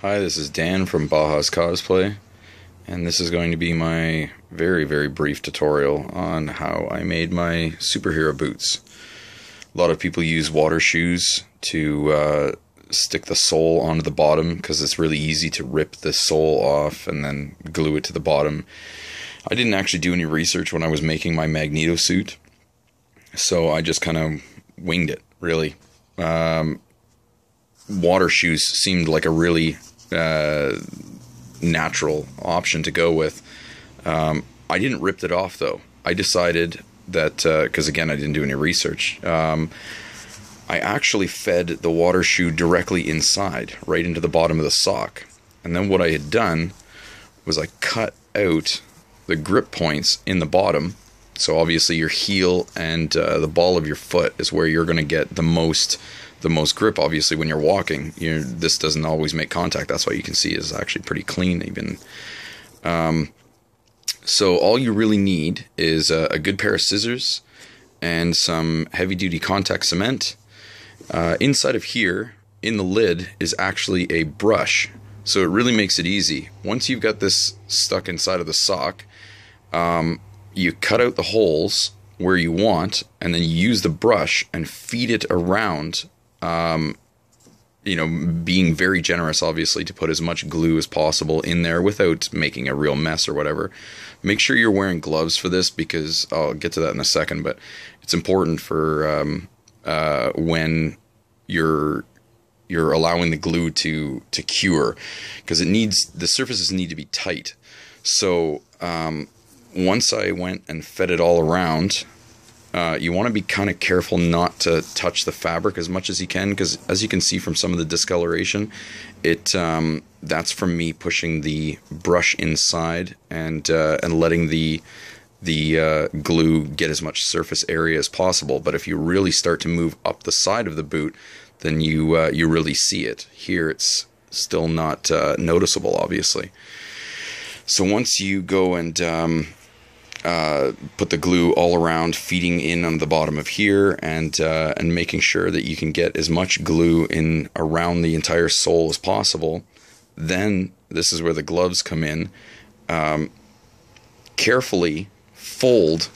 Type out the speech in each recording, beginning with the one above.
Hi, this is Dan from Baja's Cosplay, and this is going to be my very, very brief tutorial on how I made my superhero boots. A lot of people use water shoes to stick the sole onto the bottom because it's really easy to rip the sole off and then glue it to the bottom. I didn't actually do any research when I was making my Magneto suit, so I just kind of winged it, really. Water shoes seemed like a really natural option to go with. I didn't rip it off, though. I decided that, because again, I didn't do any research, I actually fed the water shoe directly inside, right into the bottom of the sock. And then what I had done was I cut out the grip points in the bottom. So obviously your heel and the ball of your foot is where you're going to get the most grip. Obviously when you're walking, this doesn't always make contact. That's why you can see it's actually pretty clean even. So all you really need is a good pair of scissors and some heavy-duty contact cement. Inside of here, in the lid, is actually a brush. So it really makes it easy. Once you've got this stuck inside of the sock, you cut out the holes where you want, and then you use the brush and feed it around, being very generous, obviously, to put as much glue as possible in there without making a real mess or whatever. Make sure you're wearing gloves for this, because I'll get to that in a second, but it's important for when you're allowing the glue to cure, because the surfaces need to be tight. So once I went and fed it all around, you want to be kind of careful not to touch the fabric as much as you can, because as you can see from some of the discoloration, that's from me pushing the brush inside and letting the glue get as much surface area as possible. But if you really start to move up the side of the boot, then you really see it. Here it's still not noticeable, obviously. So once you go and put the glue all around, feeding in on the bottom of here, and making sure that you can get as much glue in around the entire sole as possible, then this is where the gloves come in. Carefully fold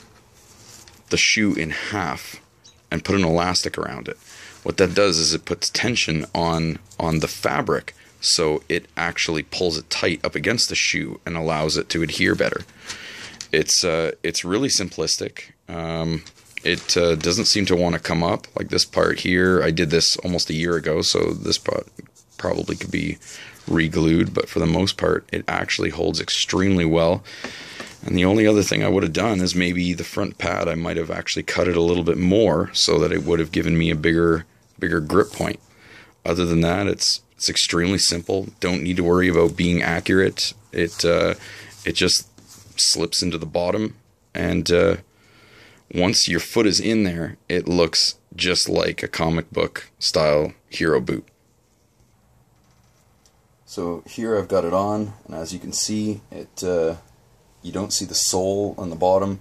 the shoe in half and put an elastic around it. What that does is it puts tension on the fabric, so it actually pulls it tight up against the shoe and allows it to adhere better. It's really simplistic. It doesn't seem to want to come up. Like this part here, I did this almost a year ago, so this part probably could be re-glued, but for the most part, it actually holds extremely well. And the only other thing I would have done is maybe the front pad, I might have actually cut it a little bit more so that it would have given me a bigger grip point. Other than that, it's extremely simple. Don't need to worry about being accurate. It just slips into the bottom, and once your foot is in there, it looks just like a comic book style hero boot. So here I've got it on, and as you can see, you don't see the sole on the bottom,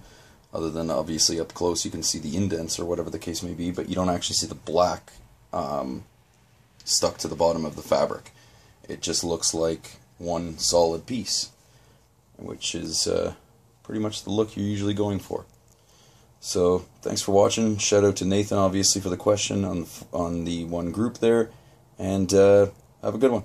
other than obviously up close you can see the indents or whatever the case may be, but you don't actually see the black stuck to the bottom of the fabric. It just looks like one solid piece, which is pretty much the look you're usually going for. So thanks for watching. Shout out to Nathan, obviously, for the question on the one group there, and have a good one.